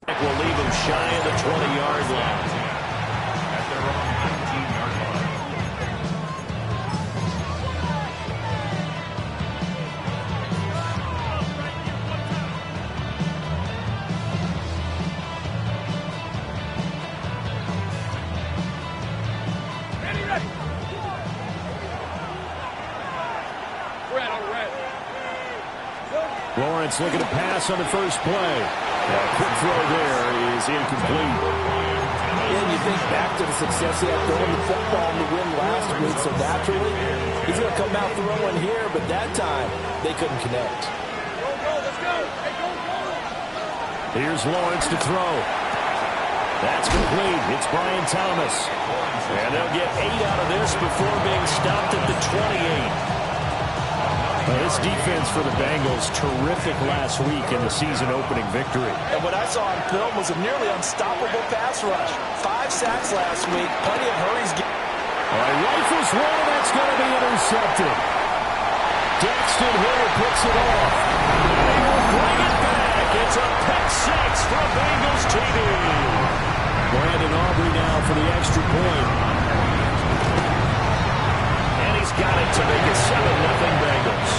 Will leave him shy of the 20-yard line. At their own 19-yard line. Lawrence looking to pass on the first play. That quick throw there is incomplete. And you think back to the success he had throwing the football in the win last week, so naturally, he's going to come out throwing here, but that time, they couldn't connect. Here's Lawrence to throw. That's complete. It's Brian Thomas. And they'll get 8 out of this before being stopped at the 28. This defense for the Bengals, terrific last week in the season-opening victory. And what I saw on film was a nearly unstoppable pass rush. 5 sacks last week, plenty of hurries. All right, rifles one, and that's going to be intercepted. Daxton Hill picks it off. They will bring it back. It's a pick six for Bengals TD. Brandon Aubrey now for the extra point. And he's got it to make it 7-0 Bengals.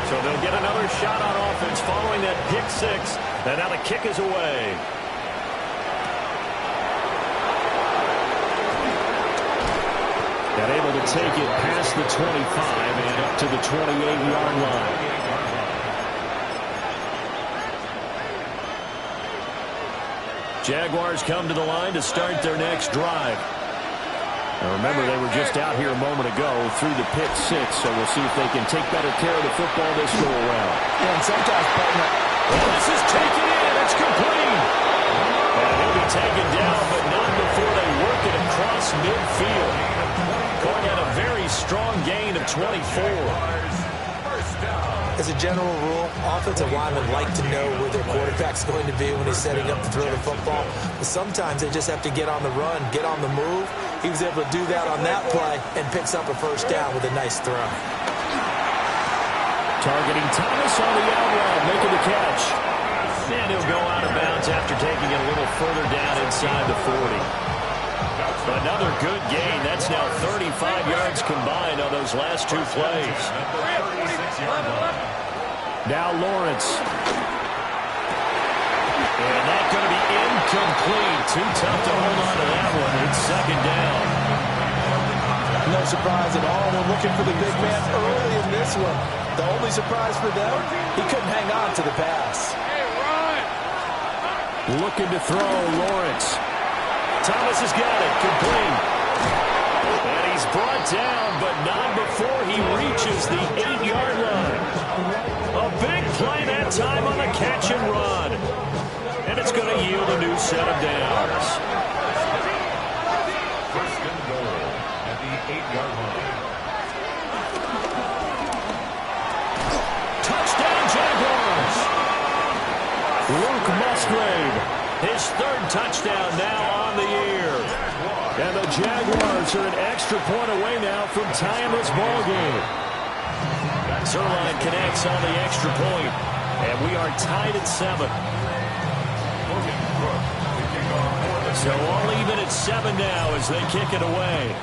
So they'll get another shot on offense following that pick six. And now the kick is away. And able to take it past the 25 and up to the 28-yard line. Jaguars come to the line to start their next drive. Now remember, they were just out here a moment ago through the pick six, so we'll see if they can take better care of the football this go around. Yeah, and sometimes, partner. Well, this is taken in. It's complete. And he'll be taken down, but not before they work it across midfield. Calling out a very strong gain of 24. As a general rule, offensive linemen like to know where their quarterback's going to be when he's setting up to throw the football. But sometimes they just have to get on the run, get on the move. He was able to do that on that play and picks up a first down with a nice throw. Targeting Thomas on the out route, making the catch. And he'll go out of bounds after taking it a little further down inside the 40. Another good gain. That's now 35 yards combined on those last two plays. Now Lawrence. And that's going to be incomplete. Too tough to hold on to that one. It's second down. No surprise at all. They're looking for the big man early in this one. The only surprise for them, he couldn't hang on to the pass. Looking to throw, Lawrence. Thomas has got it, complete. And he's brought down, but not before he reaches the 8-yard line. A big play that time on the catch and run. And it's going to yield a new set of downs. First and goal at the 8-yard line. Touchdown, Jaguars. Luke Musgrave, his third touchdown now on the year. And the Jaguars are an extra point away now from tying this ball game. Zuerlein connects on the extra point, and we are tied at 7. So all even at 7 now as they kick it away.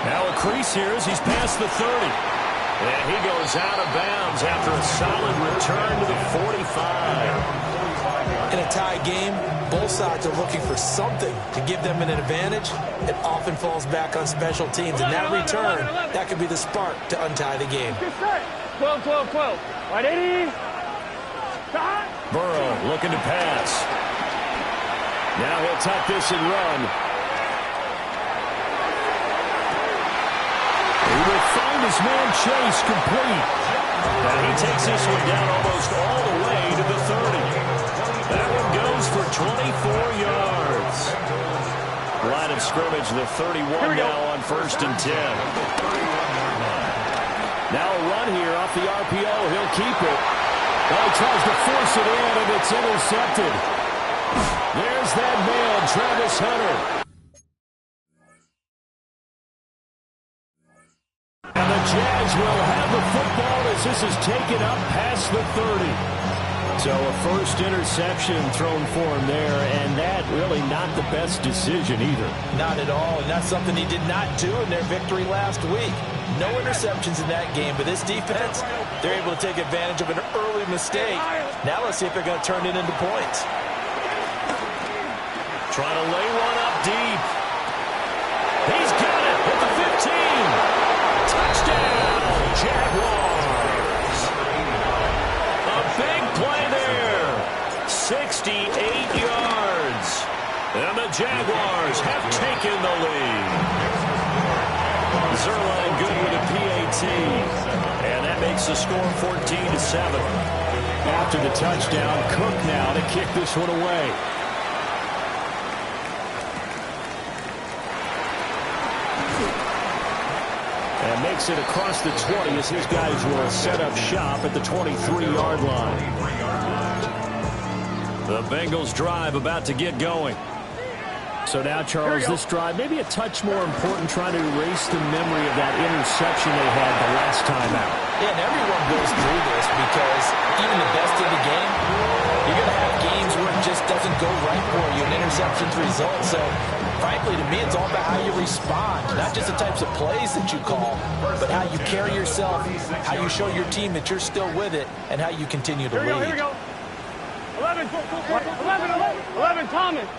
Now a crease here as he's past the 30. And he goes out of bounds after a solid return to the 45. In a tie game, both sides are looking for something to give them an advantage. It often falls back on special teams, and that return, that could be the spark to untie the game. 12, 12, 12. Right, 80. Burrow looking to pass. Now he'll tuck this and run. He will find his man Chase complete. And he takes this one down almost all the way to the 30. That one goes for 24 yards. Line of scrimmage, the 31 now on 1st and 10. Now a run here off the RPO. He'll keep it. Well, he tries to force it in, and it's intercepted. There's that man, Travis Hunter. will have the football as this is taken up past the 30. So a first interception thrown for him there, and that really not the best decision either. Not at all, and that's something he did not do in their victory last week. No interceptions in that game, but this defense, they're able to take advantage of an early mistake. Now let's see if they're going to turn it into points. Trying to lay one up deep. He's got it at the 15. Touchdown, Jaguars. A big play there. 68 yards. And the Jaguars have taken the lead. Zuerlein good with a PAT. And that makes the score 14-7. After the touchdown, Cook now to kick this one away. And makes it across the 20 as his guys will set up shop at the 23-yard line. The Bengals drive about to get going. So now, Charles, this drive maybe a touch more important, trying to erase the memory of that interception they had the last time out. Yeah, and everyone goes through this because even the best of the game, you're going to have games where it just doesn't go right for you, and interceptions result. So, frankly, to me, it's all about how you respond, not just the types of plays that you call, but how you carry yourself, how you show your team that you're still with it, and how you continue to lead. Here we go. 11 Thomas.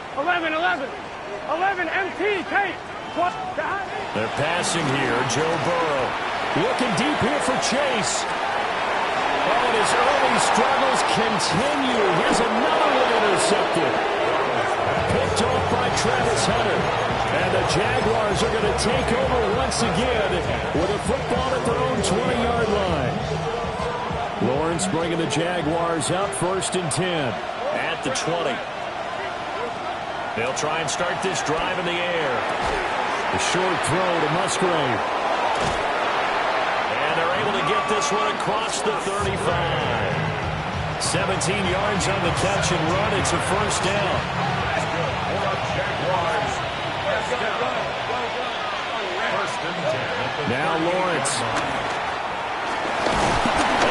11 MT, Kate. They're passing here. Joe Burrow looking deep here for Chase. Oh, and his early struggles continue. Here's another one intercepted. Picked off by Travis Hunter. And the Jaguars are going to take over once again with a football at their own 20-yard line. Lawrence bringing the Jaguars up 1st and 10 at the 20. They'll try and start this drive in the air. The short throw to Musgrave. And they're able to get this one across the 35. 17 yards on the catch and run. It's a first down. Now Lawrence.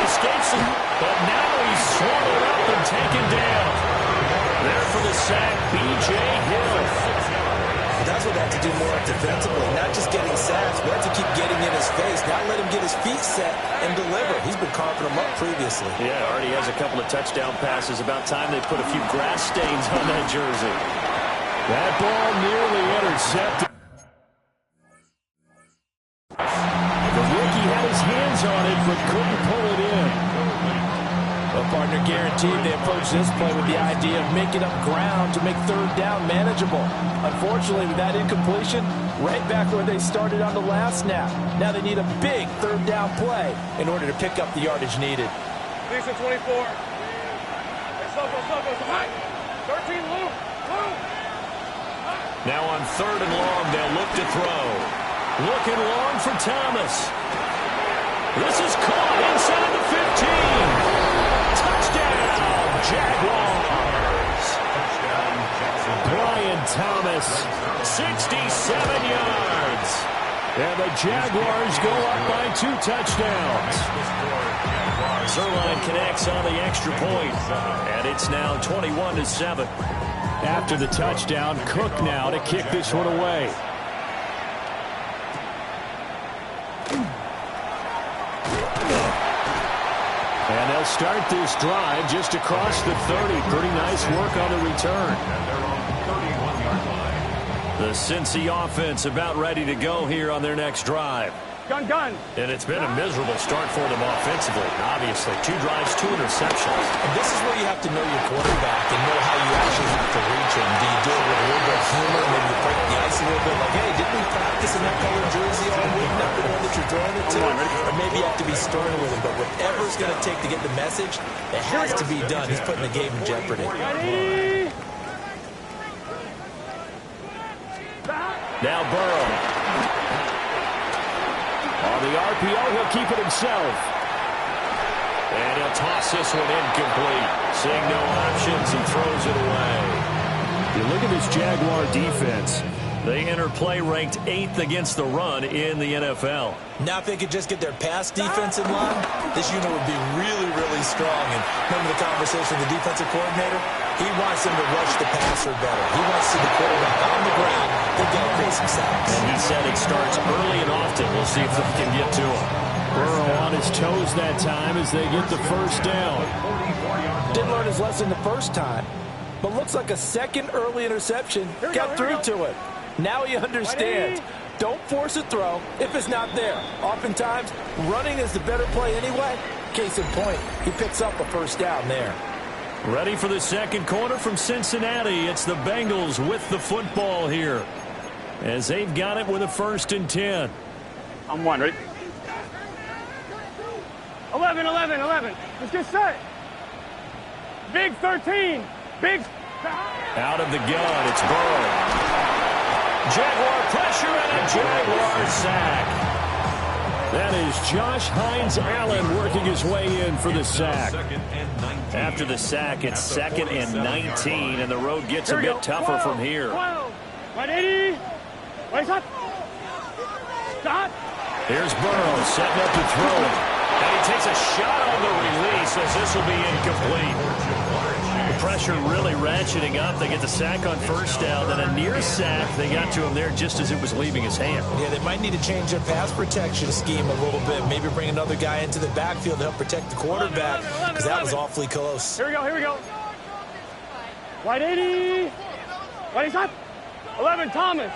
Escapes him, but now he's swallowed up and taken down. There for the sack, B.J. Hill. That's what they have to do more defensively, not just getting sacks, but have to keep getting in his face, not let him get his feet set and deliver. He's been carving them up previously. Yeah, already has a couple of touchdown passes. About time they put a few grass stains on that jersey. That ball nearly intercepted. The rookie had his hands on it, but couldn't pull it in. Well, partner, guaranteed they approach this play with the idea of making up ground to make third down manageable. Unfortunately, with that incompletion, right back where they started on the last snap. Now they need a big third down play in order to pick up the yardage needed. Decent 24. Hey, slow, 13, Lou. Now on 3rd and long, they'll look to throw. Looking long for Thomas. This is caught inside the 15. Touchdown, Jaguars. Brian Thomas, 67 yards. And the Jaguars go up by 2 touchdowns. Zuerlein connects on the extra point, and it's now 21-7. After the touchdown, Cook now to kick this one away. And they'll start this drive just across the 30. Pretty nice work on the return. The Cincy offense about ready to go here on their next drive. Gun. And it's been a miserable start for them offensively, obviously. 2 drives, 2 interceptions. And this is where you have to know your quarterback and know how you actually have to reach him. Do you do it with a little bit of humor? Maybe you break the ice a little bit. Like, hey, didn't we practice in that colored jersey all week? Not the one that you're throwing it to? Or maybe you have to be stern with him. But whatever it's going to take to get the message, it has to be done. He's putting the game in jeopardy. Ready? Now Burrow. On the RPO, he'll keep it himself. And he'll toss this one incomplete. Seeing no options, he throws it away. You look at this Jaguar defense. They enter play ranked 8th against the run in the NFL. Now if they could just get their pass defense in line, this unit would be really, really strong. And remember the conversation with the defensive coordinator? He wants them to rush the passer better. He wants to see the quarterback on the ground. They've got to create some sacks. And he said it starts early and often. We'll see if they can get to him. Burrow on his toes that time as they get the first down. Didn't learn his lesson the first time, but looks like a second early interception got through to it. Now he understands. Don't force a throw if it's not there. Oftentimes, running is the better play anyway. Case in point, he picks up a first down there. Ready for the second quarter from Cincinnati. It's the Bengals with the football here, as they've got it with a 1st and 10. I'm one, ready? 11, 11, 11. Let's get set. Big 13. Big. Out of the gun, it's Burrow. Jaguar pressure and a Jaguar sack. That is Josh Hines Allen working his way in for the sack. After the sack, it's 2nd and 19, and the road gets a bit tougher from here. 12. 180. Wait up. Stop. Here's Burrow setting up to throw it. And he takes a shot on the release as this will be incomplete. The pressure really ratcheting up. They get the sack on first down, then a near sack. They got to him there just as it was leaving his hand. Yeah, they might need to change their pass protection scheme a little bit. Maybe bring another guy into the backfield to help protect the quarterback, because that was awfully close. Here we go, here we go. White 80. White is up. 11, Thomas.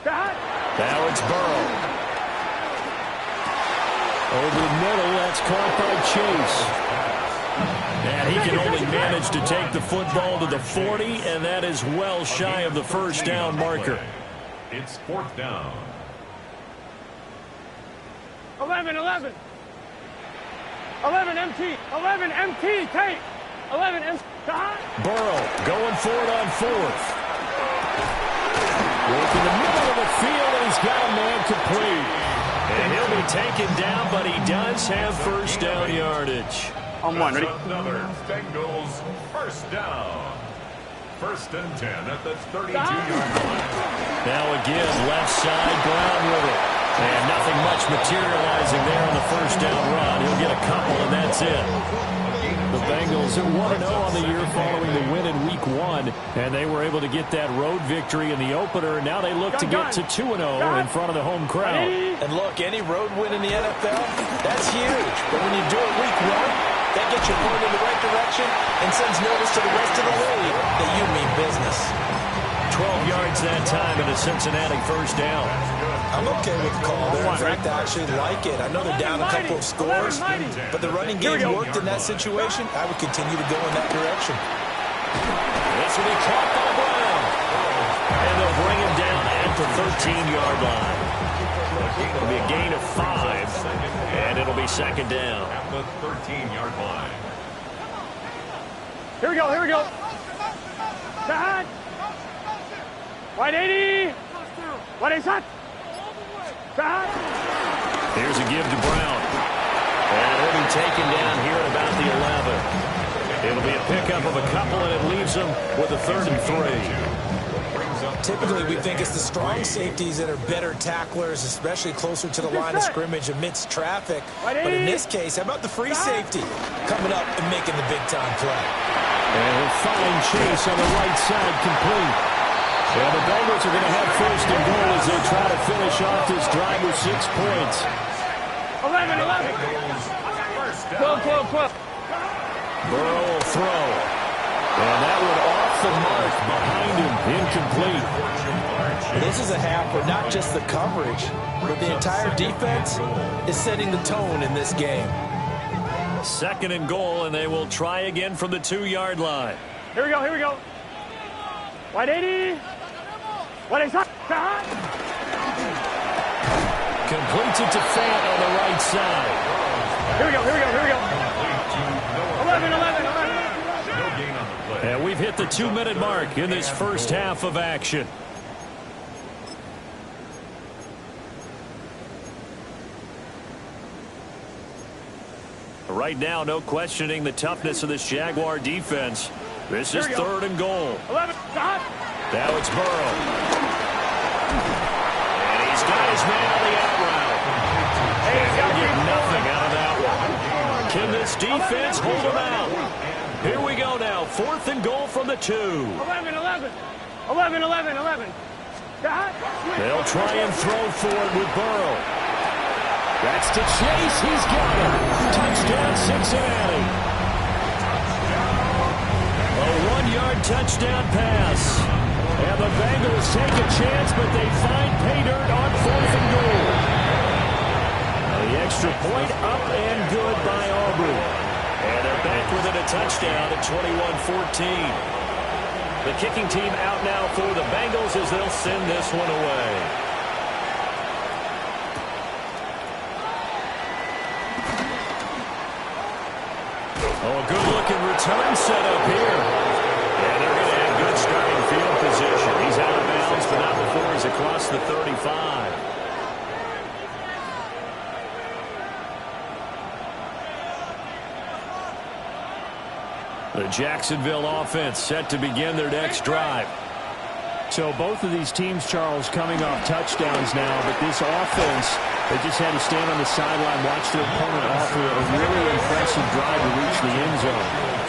Now it's Burrow. Over the middle, that's caught by Chase. And he can only manage to take the football to the 40, and that is well shy of the first down marker. It's 4th down. 11, 11. 11 MT. 11 MT. Take. 11 MT. Burrow going for it on 4th. Working the middle of the field, and he's got a man complete. And he'll be taken down, but he does have first down yardage. I'm one, ready? Another Bengals first down. 1st and 10 at the 32-yard line. Now again, left side, Brown with it. And nothing much materializing there on the first down run. He'll get a couple, and that's it. The Bengals are 1-0 on the year following the win in Week 1, and they were able to get that road victory in the opener. Now they look to get to 2-0 in front of the home crowd. And look, any road win in the NFL, that's huge. But when you do it Week 1, that gets you going in the right direction and sends notice to the rest of the league that you mean business. 12 yards that time and a Cincinnati first down. I'm okay with the call there. In fact, I actually like it. I know they're down a couple of scores, but the running game worked in that situation. I would continue to go in that direction. This will be caught by Brown. And they'll bring him down at the 13-yard line. It'll be a gain of 5, and it'll be 2nd down. At the 13-yard line. Here we go, here we go. Side. White 80. What is that? Side. Here's a give to Brown. And he'll be taken down here at about the 11. It'll be a pickup of a couple, and it leaves them with a 3rd and 3. Typically, we think it's the strong safeties that are better tacklers, especially closer to the line of scrimmage amidst traffic. But in this case, how about the free safety coming up and making the big-time play? And he'll find Chase on the right side complete. And the Bengals are going to have 1st and goal as they try to finish off this drive with 6 points. 11, 11. 12, 12, 12. Burrow will throw. And that one off the mark behind him, incomplete. This is a half where not just the coverage, but the entire defense is setting the tone in this game. 2nd and goal, and they will try again from the 2-yard line. Here we go, here we go. White 80. What is that? Completes it to Fant on the right side. Here we go, here we go, here we go. 11, 11, 11. And we've hit the 2-minute mark in this first half of action. Right now, no questioning the toughness of this Jaguar defense. This is 3rd and goal. 11, stop. Now it's Burrow. He's got his man on the out route. They'll get nothing out of that one. Can this defense hold him out? Here we go now. 4th and goal from the 2. 11. They'll try and throw for it with Burrow. That's to Chase. He's got it. Touchdown, Cincinnati. A 1-yard touchdown pass. And the Bengals take a chance, but they find pay dirt on 4th and goal. The extra point up and good by Aubrey. And they're back within a touchdown at 21-14. The kicking team out now for the Bengals as they'll send this one away. Oh, a good-looking return setup here. And they're going to have good starting field position. He's out of bounds, but not before he's across the 35. The Jacksonville offense set to begin their next drive. So both of these teams, Charles, coming off touchdowns now, but this offense, they just had to stand on the sideline, watch their opponent offer a really impressive drive to reach the end zone.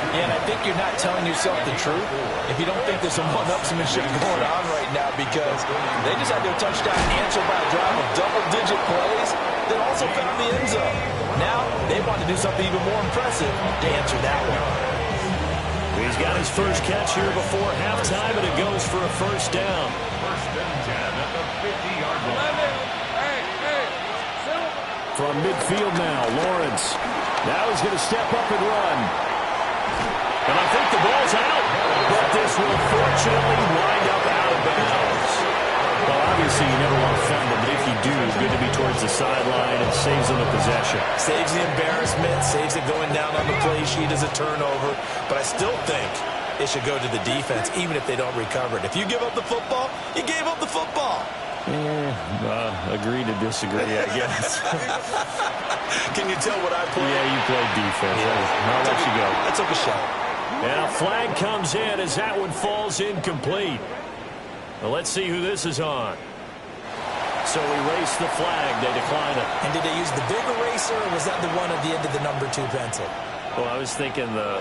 Yeah, and I think you're not telling yourself the truth if you don't think there's some one-upsmanship going on right now, because they just had their touchdown answered by a drive of double-digit plays that also found the end zone. Now they want to do something even more impressive to answer that one. He's got his first catch here before halftime, and it goes for a first down. 1st and 10 at the 50-yard line. From midfield now, Lawrence. Now he's going to step up and run. And I think the ball's out, but this will fortunately wind up out of bounds. Well, obviously you never want to fumble, but if you do, it's good to be towards the sideline and saves them the possession. Saves the embarrassment, saves it going down on the play sheet as a turnover, but I still think it should go to the defense, even if they don't recover it. If you give up the football, you gave up the football. Agree to disagree, I guess. Can you tell what I played? Yeah, you played defense. Yeah. I'll let you go. I took a shot. And a flag comes in as that one falls incomplete. Well, let's see who this is on. So erase the flag. They decline it. And did they use the big eraser, or was that the one at the end of the number 2 pencil? Well, I was thinking the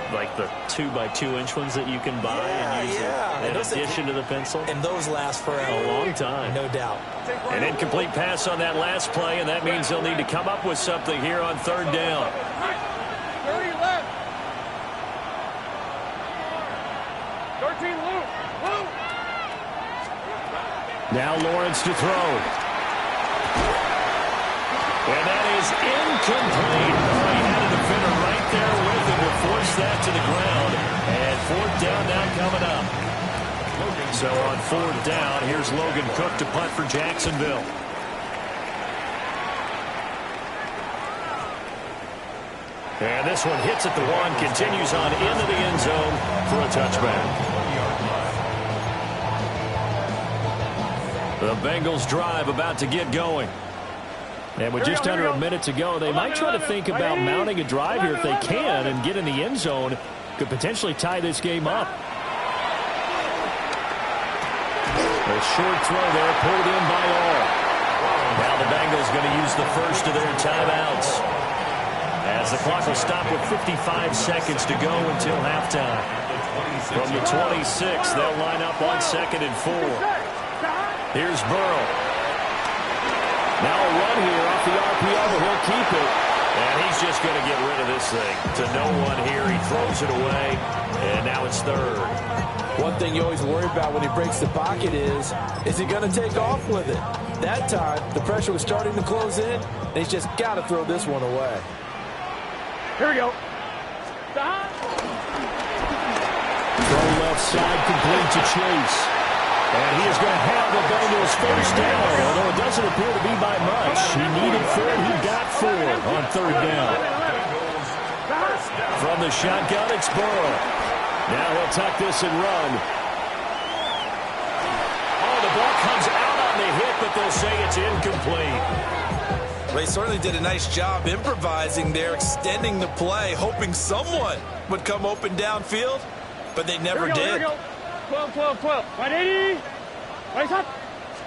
2x2-inch ones that you can buy and use in addition to the pencil. And those last forever. A long time. No doubt. An incomplete pass on that last play, and that means they'll need to come up with something here on 3rd down. 30 left. 13 loop. Now Lawrence to throw. And that is incomplete. He had a defender right there with him to force that to the ground. And 4th down now coming up. So on 4th down, here's Logan Cook to punt for Jacksonville. And this one hits at the 1, continues on into the end zone for a touchback. The Bengals drive about to get going. And with just under a minute to go, they might try to think about mounting a drive here if they can and get in the end zone. Could potentially tie this game up. A short throw there pulled in by all. Now the Bengals going to use the first of their timeouts, as the clock will stop with 55 seconds to go until halftime. From the 26, they'll line up on 2nd and 4. Here's Burrow. Now a run here off the RPO, but he'll keep it. And he's just going to get rid of this thing. To no one here. He throws it away. And now it's 3rd. One thing you always worry about when he breaks the pocket is he going to take off with it? That time, the pressure was starting to close in, and he's just got to throw this one away. Here we go. Throw left side complete to Chase. And he is going to have the Bengals first down, although it doesn't appear to be by much. He needed 4, he got 4 on 3rd down. From the shotgun, it's Burrow. Now he'll tuck this and run. Oh, the ball comes out on the hit, but they'll say it's incomplete. Well, he certainly did a nice job improvising there, extending the play, hoping someone would come open downfield, but they never did. 12. 180. Right up.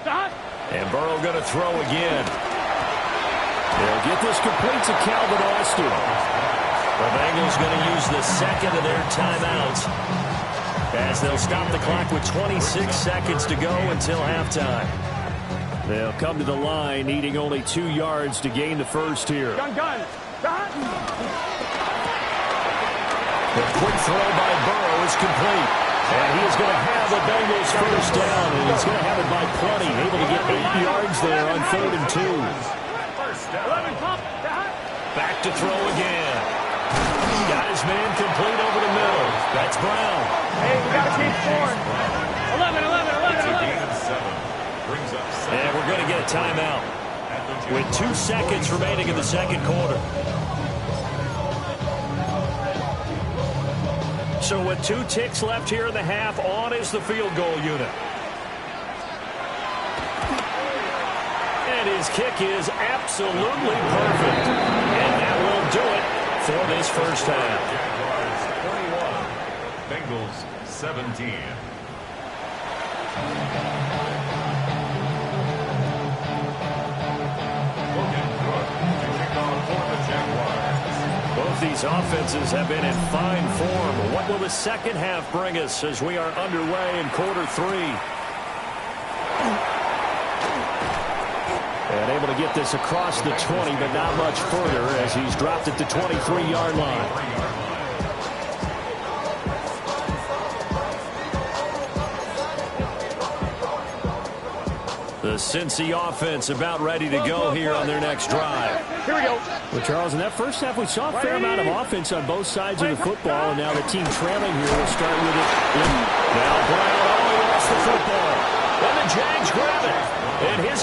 Stop. And Burrow going to throw again. They'll get this complete to Calvin Austin. The Bengals going to use the second of their timeouts as they'll stop the clock with 26 seconds to go until halftime. They'll come to the line needing only 2 yards to gain the first here. Gun. The quick throw by Burrow is complete. And he's going to have the Bengals first down, and he's going to have it by plenty. Able to get 8 yards there on 3rd and 2. Back to throw again. Got his man complete over the middle. That's Brown. Hey, we got to keep scoring. 11. And we're going to get a timeout with 2 seconds remaining in the second quarter. So with 2 ticks left here in the half, on is the field goal unit. And his kick is absolutely perfect. And that will do it for this first half. Bengals 17. Both these offenses have been in fine form. What will the second half bring us as we are underway in quarter 3? And able to get this across the 20, but not much further as he's dropped at the 23-yard line. The Cincy offense about ready to go here on their next drive. Here we go. Well, Charles, in that first half, we saw a fair amount of offense on both sides of the football, and now the team trailing here will start with it. Now Brown, he lost the football. And the Jags grab it. And his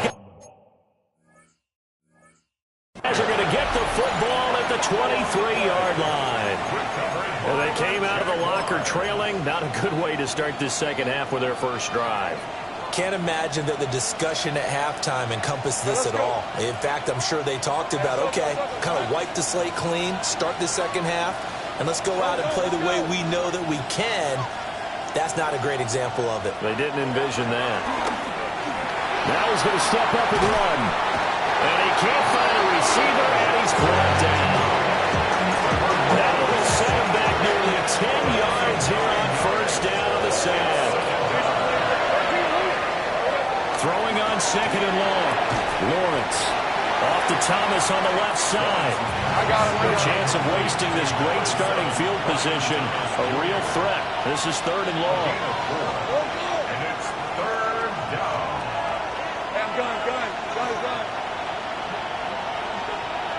guys are going to get the football at the 23-yard line. Well, they came out of the locker trailing. Not a good way to start this second half with their first drive. Can't imagine that the discussion at halftime encompassed this at all. In fact, I'm sure they talked about, okay, kind of wipe the slate clean, start the second half, and let's go out and play the way we know that we can. That's not a great example of it. They didn't envision that. Now he's going to step up and run. And he can't find a receiver, and he's brought down. That will set him back nearly 10 yards here on first down on the sand. Throwing on 2nd and long. Lawrence off to Thomas on the left side. No chance of wasting this great starting field position. A real threat. This is 3rd and long. And it's 3rd down. Gun.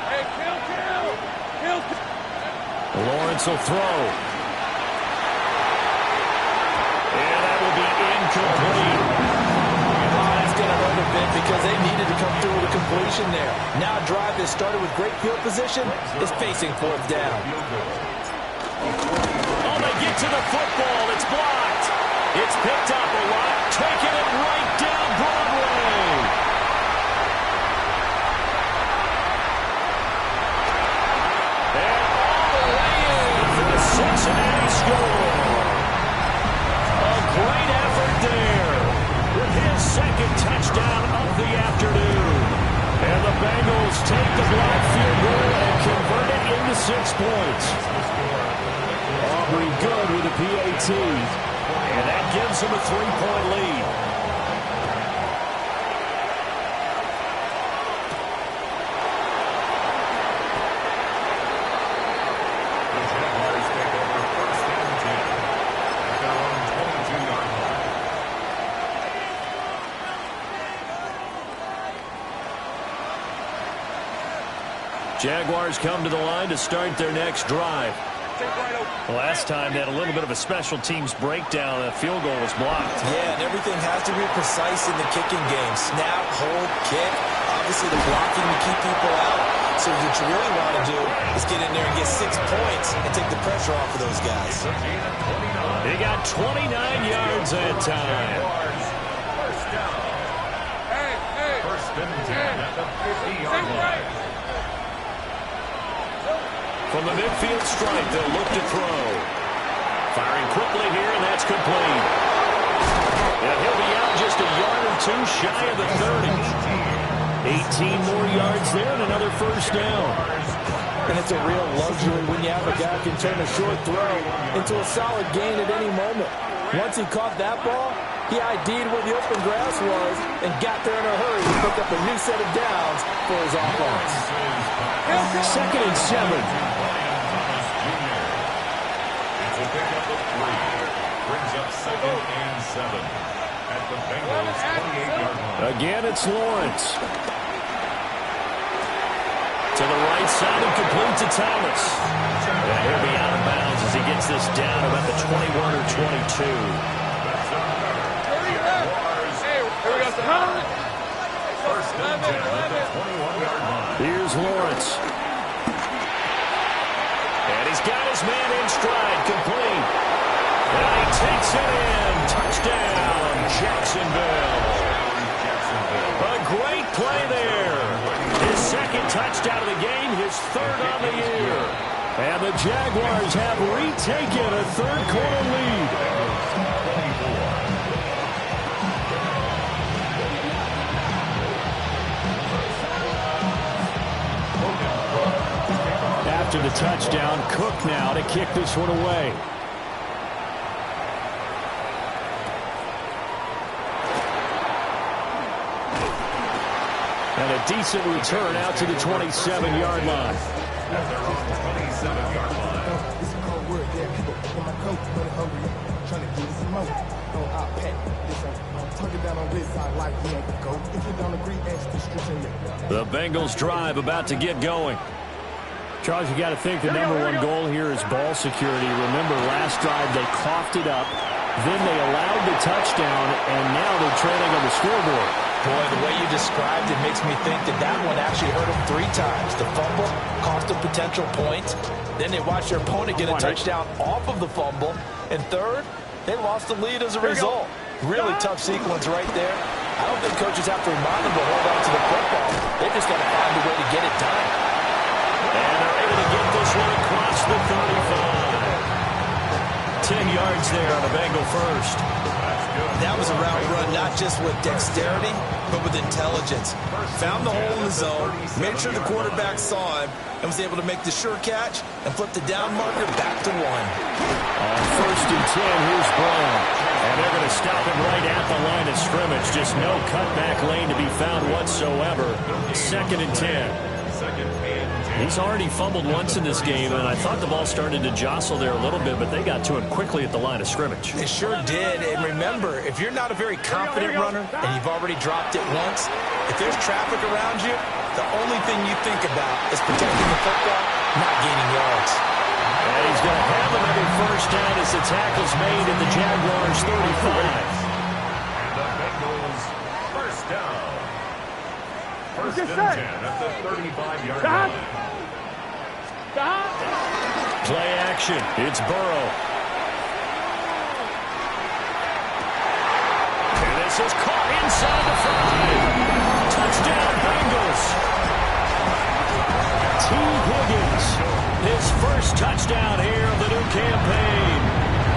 Hey, kill. Lawrence will throw. And that will be incomplete. Because they needed to come through with a completion there. Now a drive that started with great field position is facing 4th down. Oh, they get to the football. It's blocked. It's picked up a lot. Taking it right down Broadway. And all the way in for the Cincinnati score. A great effort there. With his 2nd touchdown of the afternoon. And the Bengals take the blocked field goal and convert it into 6 points. Aubrey good with a PAT. And that gives them a 3-point lead. Jaguars come to the line to start their next drive. Last time they had a little bit of a special teams breakdown. A field goal was blocked. Yeah, and everything has to be precise in the kicking game. Snap, hold, kick. Obviously the blocking to keep people out. So what you really want to do is get in there and get 6 points and take the pressure off of those guys. They got 29 yards that time. First down. First and 10 at the 50-yard line. From the midfield stripe, they'll look to throw. Firing quickly here, and that's complete. And he'll be out just a yard or two shy of the 30. 18 more yards there and another first down. And it's a real luxury when you have a guy who can turn a short throw into a solid gain at any moment. Once he caught that ball, he ID'd where the open grass was and got there in a hurry to pick up a new set of downs for his offense. 2nd and 7. It's a pickup of 3. Brings up 2nd and 7 at the Bengals' 28-yard line. Again, it's Lawrence. To the right side and complete to Thomas. And he'll be out of bounds as he gets this down about the 21 or 22. First and 10 at the 21-yard line. Here's Lawrence. And he's got his man in stride, complete. And he takes it in. Touchdown, Jacksonville. A great play there. His 2nd touchdown of the game, his 3rd on the year. And the Jaguars have retaken a 3rd-quarter lead. After the touchdown, Cook now to kick this one away. And a decent return out to the 27-yard line. At their own 27-yard line. It's a cold word there. People on my coat, money hungry, trying to get some more. Oh, I'll pack this up. Talking down on this side like he ain't the goat. If you don't agree, ask the streets in there. The Bengals drive about to get going. Charles, you got to think the number one goal here is ball security. Remember, last drive they coughed it up, then they allowed the touchdown, and now they're trailing on the scoreboard. Boy, the way you described it makes me think that one actually hurt them 3 times. The fumble cost them potential points. Then they watched their opponent get a touchdown off of the fumble. And third, they lost the lead as a result. Really tough sequence right there. I don't think coaches have to remind them to hold on to the football. They just got to find a way to get it done. And they're able to get this one across the 35. 10 yards there on a Bengal first. That was a route run, not just with dexterity, but with intelligence. Found the hole in the zone, made sure the quarterback saw him, and was able to make the sure catch and flip the down marker back to 1. On 1st and 10, here's Brown. And they're going to stop him right at the line of scrimmage. Just no cutback lane to be found whatsoever. 2nd and 10. He's already fumbled once in this game, and I thought the ball started to jostle there a little bit, but they got to him quickly at the line of scrimmage. It sure did. And remember, if you're not a very confident runner and you've already dropped it once, if there's traffic around you, the only thing you think about is protecting the football, not gaining yards. And he's going to have another first down as the tackle's made at the Jaguars' 35. And the Bengals first down. First and 10 at the 35-yard line. Play action. It's Burrow. And this is caught inside the 5. Touchdown, Bengals. T. Higgins, his first touchdown here of the new campaign.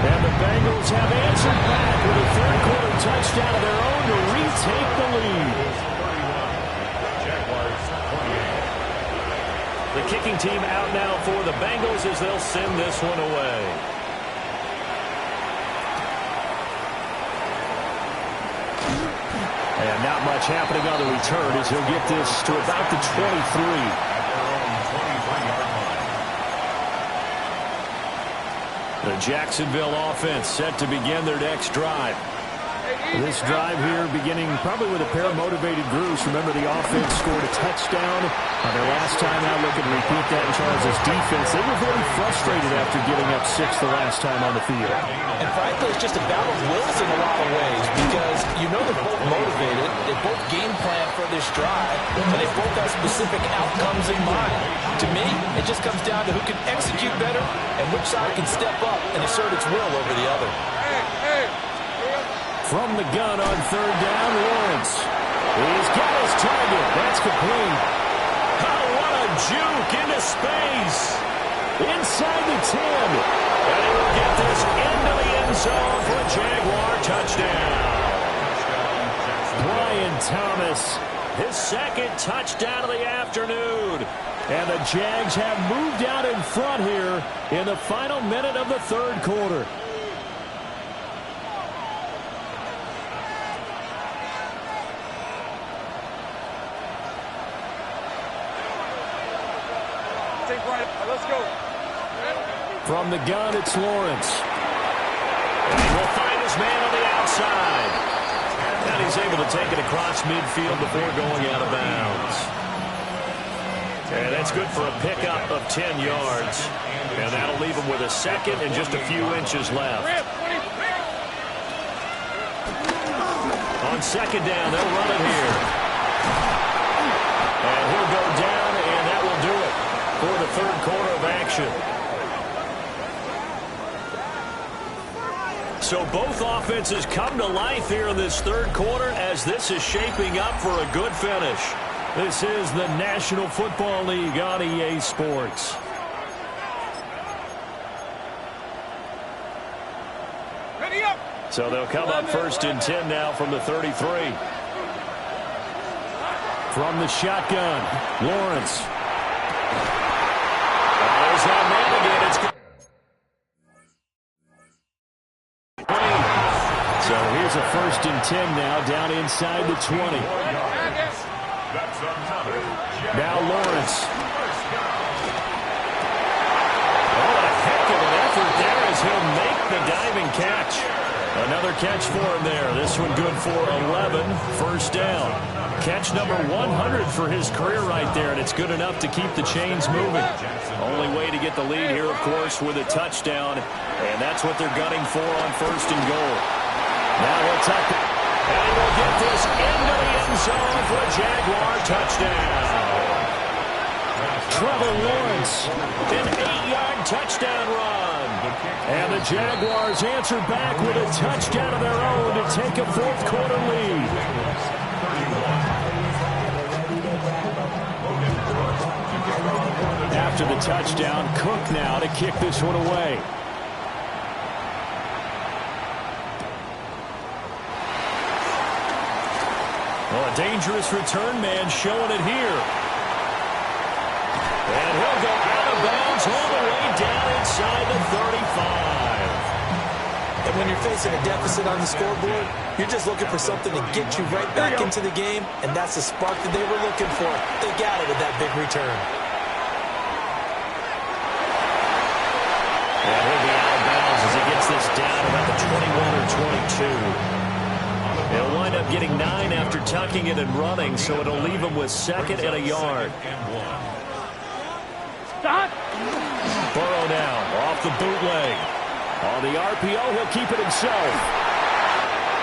And the Bengals have answered back with a 3rd-quarter touchdown of their own to retake the lead. The kicking team out now for the Bengals as they'll send this one away. And not much happening on the return as he'll get this to about the 23. The Jacksonville offense set to begin their next drive. This drive here beginning probably with a pair of motivated groups. Remember, the offense scored a touchdown on their last time out. Looking to repeat that in Charles' defense. They were very frustrated after giving up 6 the last time on the field. And frankly, it's just a battle of wills in a lot of ways because you know they're both motivated. They both game plan for this drive, and they both have specific outcomes in mind. To me, it just comes down to who can execute better and which side can step up and assert its will over the other. From the gun on 3rd down, Lawrence. He's got his target. That's complete. Oh, what a juke into space. Inside the 10. And he will get this into the end zone for a Jaguar touchdown. Brian Thomas, his second touchdown of the afternoon. And the Jags have moved out in front here in the final minute of the third quarter. Let's go. From the gun, it's Lawrence. And he will find his man on the outside. And he's able to take it across midfield before going out of bounds. And that's good for a pickup of 10 yards. And that'll leave him with a second and just a few inches left. On second down, they'll run it here. And he'll go down, and that will do it for the third quarter of action. So both offenses come to life here in this third quarter as this is shaping up for a good finish. This is the National Football League on EA Sports. Ready up. So they'll come up first and 10 now from the 33. From the shotgun, Lawrence. There's that man again. It's good. So here's a first and 10 now down inside the 20. Now Lawrence. Oh, what a heck of an effort there as he'll make the diving catch. Another catch for him there. This one good for 11. First down. Catch number 100 for his career right there, and it's good enough to keep the chains moving. Only way to get the lead here, of course, with a touchdown, and that's what they're gunning for on first and goal. Now he'll tuck it, and he will get this into the end zone for a Jaguar touchdown. Trevor Lawrence, an 8-yard touchdown run. And the Jaguars answer back with a touchdown of their own to take a fourth quarter lead. After the touchdown, Cook now to kick this one away. Well, a dangerous return man showing it here. And he'll go out of bounds all the way down inside the 35. And when you're facing a deficit on the scoreboard, you're just looking for something to get you right back into the game, and that's the spark that they were looking for. They got it with that big return. And he'll be out of bounds as he gets this down about the 21 or 22. He'll wind up getting 9 after tucking it and running, so it'll leave him with second and a yard. Burrow now off the bootleg. On the RPO, he'll keep it himself.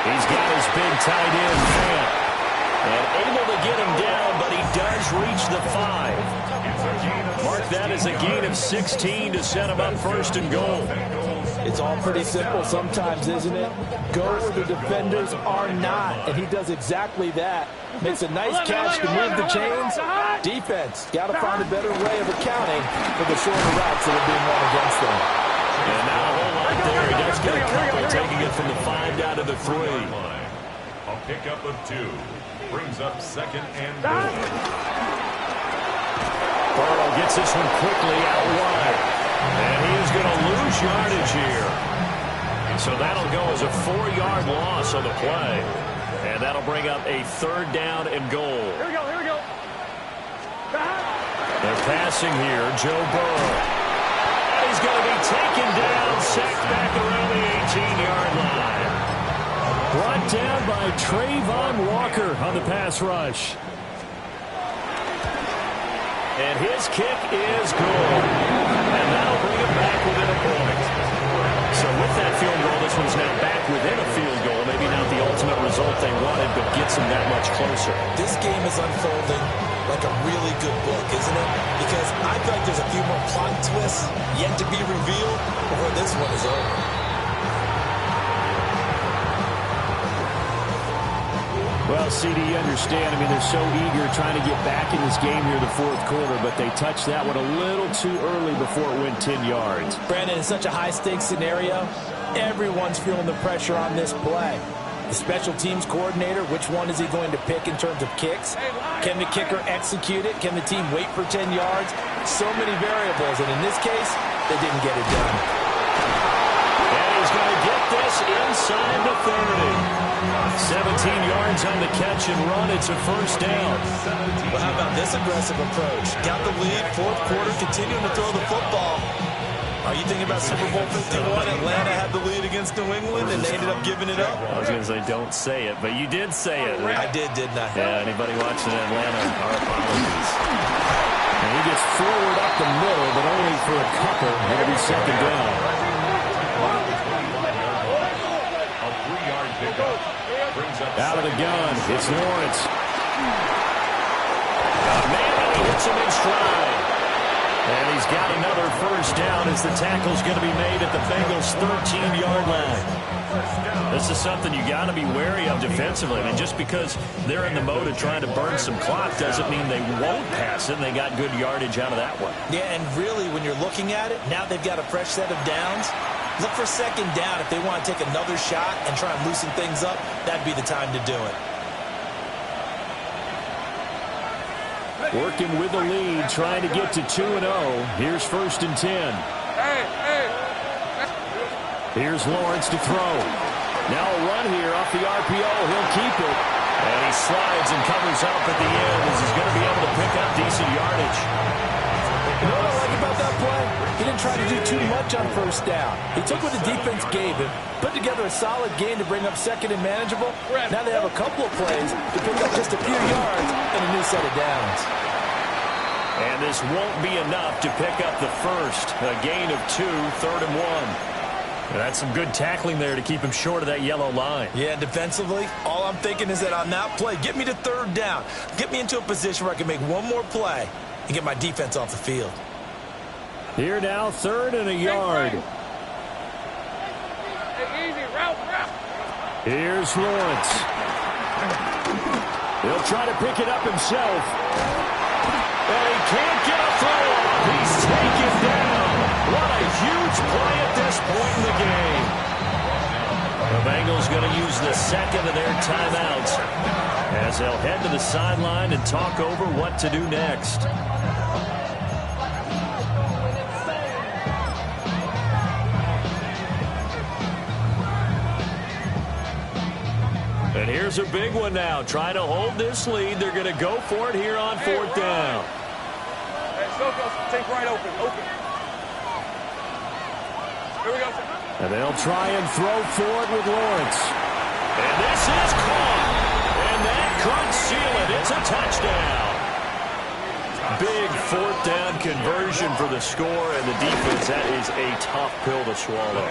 He's got his big tight end, Fant. And able to get him down, but he does reach the 5. Mark that as a gain of 16 to set him up first and goal. It's all pretty simple sometimes, isn't it? Go where the defenders are not, and he does exactly that. Makes a nice catch to move the chains. Defense, got to find a better way of accounting for the shorter routes that are being run against them. And now a whole lot there. He does get a couple, taking it from the 5 down to the 3. A pickup of 2 brings up second and goal. Burrow gets this one quickly out wide. And he is going to lose yardage here. So that'll go as a 4-yard loss on the play. And that'll bring up a third down and goal. Here we go, here we go. They're passing here, Joe Burrow. And he's going to be taken down, sacked back around the 18-yard line. Brought down by Trayvon Walker on the pass rush. And his kick is good. And that'll bring him back within a point. So with that field goal, this one's now back within a field goal. Maybe not the ultimate result they wanted, but gets them that much closer. This game is unfolding like a really good book, isn't it? Because I feel like there's a few more plot twists yet to be revealed before this one is over. Well, CD, you understand. I mean, they're so eager trying to get back in this game here in the fourth quarter, but they touched that one a little too early before it went 10 yards. Brandon, in such a high-stakes scenario, everyone's feeling the pressure on this play. The special teams coordinator, which one is he going to pick in terms of kicks? Can the kicker execute it? Can the team wait for 10 yards? So many variables, and in this case, they didn't get it done. And he's going to get this inside the 30. 17 yards on the catch and run. It's a first down. Well, how about this aggressive approach? Got the lead, fourth quarter, continuing to throw the football. Are you thinking about Super Bowl 51? Atlanta had the lead against New England, and they ended up giving it up. I was going to say don't say it, but you did say it. I did, didn't I? Yeah, anybody watching Atlanta, our apologies. And he gets forward up the middle, but only for a couple. It'll be second down. A 3-yard pickup. Out of the gun, it's Lawrence. Man, he hits him in stride. And he's got another first down as the tackle's going to be made at the Bengals' 13-yard line. This is something you got to be wary of defensively. I mean, just because they're in the mode of trying to burn some clock doesn't mean they won't pass it, and they got good yardage out of that one. Yeah, and really, when you're looking at it, now they've got a fresh set of downs. Look for second down. If they want to take another shot and try and loosen things up, that'd be the time to do it. Working with the lead, trying to get to 2-0. Here's first and 10. Here's Lawrence to throw. Now a run here off the RPO. He'll keep it. And he slides and covers up at the end as he's going to be able to pick up decent yardage. You know what I like about that play? He didn't try to do too much on first down. He took what the defense gave him, put together a solid game to bring up second and manageable. Now they have a couple of plays to pick up just a few yards and a new set of downs. And this won't be enough to pick up the first. A gain of 2, 3rd and 1. That's some good tackling there to keep him short of that yellow line. Yeah, defensively, all I'm thinking is that on that play, get me to 3rd down. Get me into a position where I can make one more play and get my defense off the field. Here now, 3rd and a yard. Easy, route. Here's Lawrence. He'll try to pick it up himself. And he can't get a throw off. He's taken down. What a huge play at this point in the game. The Bengals going to use the second of their timeouts as they'll head to the sideline and talk over what to do next. And here's a big one now. Trying to hold this lead. They're going to go for it here on 4th down. Take right open. Here we go. And they'll try and throw for it with Lawrence. And this is caught. And that could seal it. It's a touchdown. Big 4th down conversion for the score, and the defense, that is a tough pill to swallow.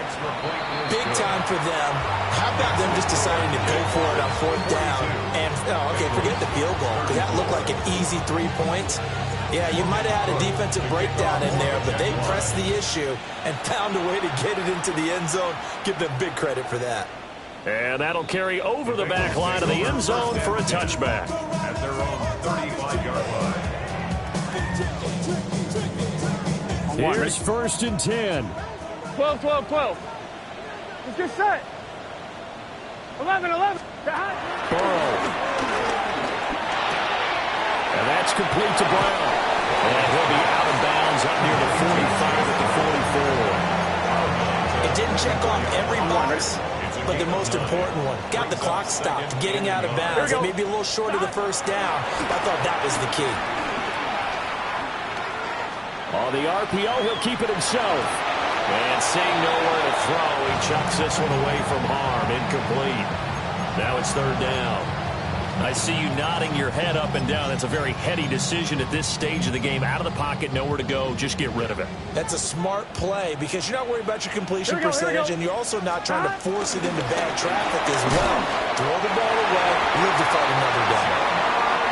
Big time for them. How about them just deciding to go for it on 4th down? And, okay, forget the field goal, because that looked like an easy 3 points. Yeah, you might have had a defensive breakdown in there, but they pressed the issue and found a way to get it into the end zone. Give them big credit for that. And that'll carry over the back line of the end zone for a touchback. At their own 35-yard line. Here's 1st and 10. 12. Let's get set. 11. Burrow. And that's complete to Brown. And he'll be out of bounds up near the 45 at the 44. It didn't check off every box, but the most important one. Got the clock stopped, getting out of bounds. It may be a little short of the first down, but I thought that was the key. On the RPO, he'll keep it himself. And seeing nowhere to throw, he chucks this one away from harm. Incomplete. Now it's 3rd down. I see you nodding your head up and down. That's a very heady decision at this stage of the game. Out of the pocket, nowhere to go. Just get rid of it. That's a smart play because you're not worried about your completion percentage, and you're also not trying to force it into bad traffic as well. Throw the ball away, live to fight another down.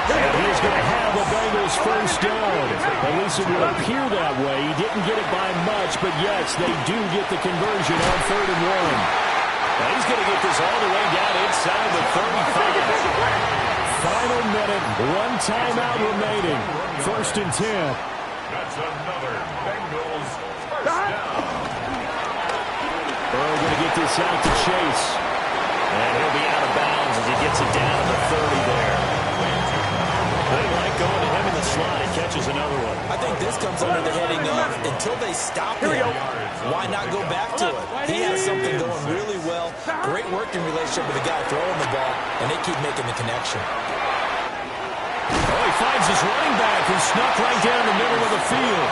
And he's going to have the Bengals first down. At least it would appear that way. He didn't get it by much, but yes, they do get the conversion on 3rd and 1. Now he's going to get this all the way down inside the 35. Final minute, 1 timeout remaining. 1st and 10. That's another Bengals first down. Burrow going to get this out to Chase. And he'll be out of bounds as he gets it down to the 30 there. They like going to him in the slot. He catches another one. I think this comes under the heading of until they stop him, why not go back to it? He has something going really well. Great working relationship with the guy throwing the ball, and they keep making the connection. Oh, he finds his running back who snuck right down the middle of the field.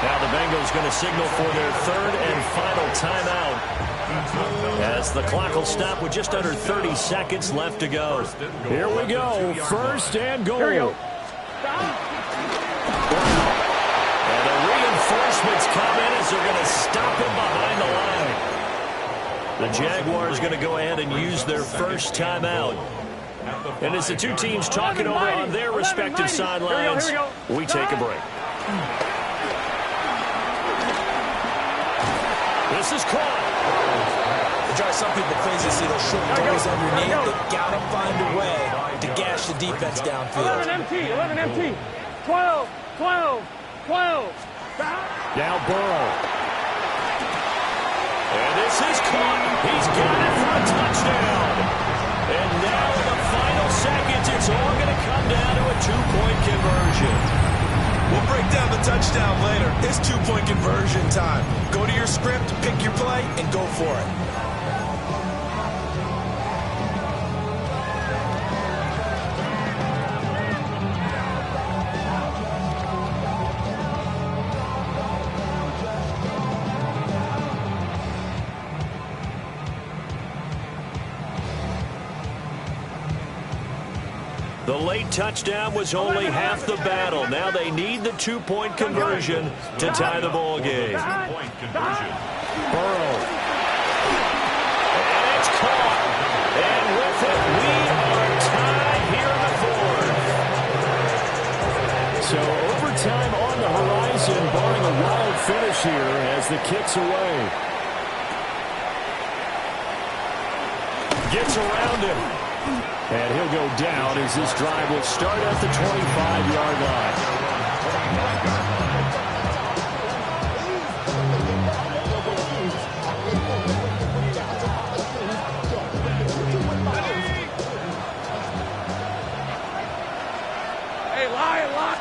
Now the Bengals going to signal for their third and final timeout, as the clock will stop with just under 30 seconds left to go. Here we go. First and goal. And the reinforcements come in as they're going to stop him behind the line. The Jaguars going to go ahead and use their first timeout. And as the two teams talk it over on their respective sidelines, we take a break. This is caught. It drives some people crazy to see those short throws underneath. They gotta find a way to gash the defense downfield. 11 MT. 12. Now Burrow. And this is caught. He's got it for a touchdown. And now in the final seconds, it's all going to come down to a two-point conversion. We'll break down the touchdown later. It's two-point conversion time. Go to your script, pick your play, and go for it. The late touchdown was only half the battle. Now they need the two-point conversion to tie the ball game. Two-point conversion. Burrow. And it's caught. And with it, we are tied here in the fourth. So overtime on the horizon, barring a wild finish here as the kick's away. Gets around him. And he'll go down as this drive will start at the 25-yard line. Hey, lie.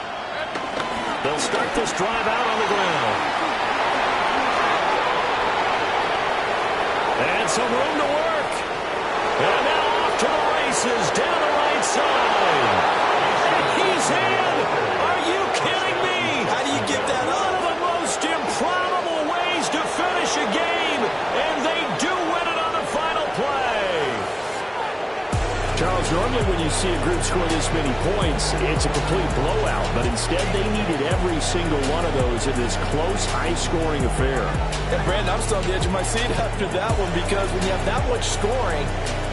They'll start this drive out on the ground. And some room to work. And now off to the races down the right side. And he's in. Are you kidding me? How do you get that One up? of the most improbable ways to finish a game. And they do win it on the final play. Charles, normally when you see a group score this many points, it's a complete blowout. But instead, they needed every single one of those in this close, high-scoring affair. And Brandon, I'm still on the edge of my seat after that one, because when you have that much scoring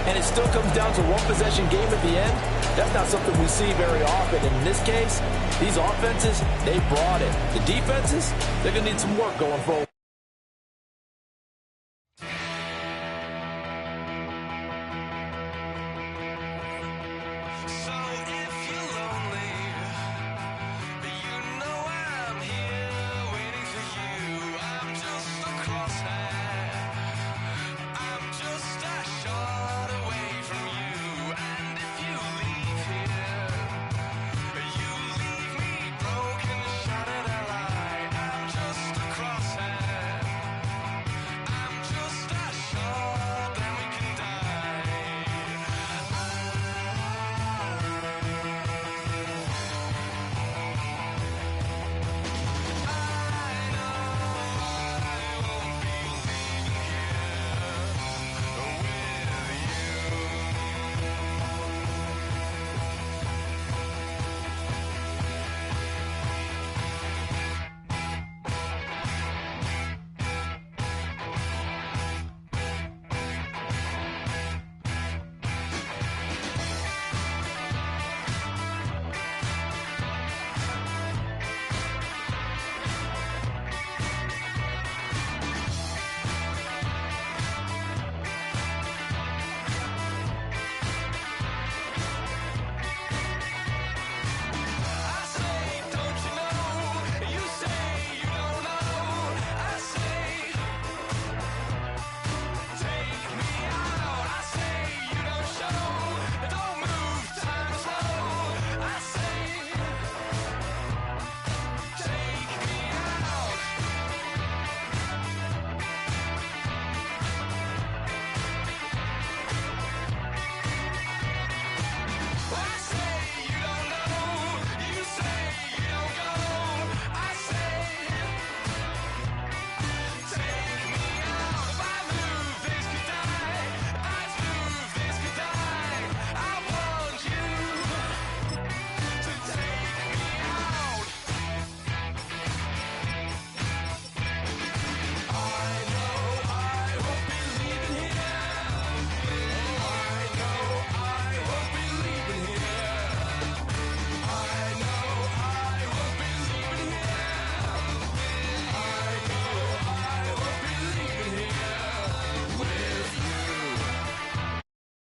and it still comes down to one possession game at the end, that's not something we see very often. And in this case, these offenses, they brought it. The defenses, they're going to need some work going forward.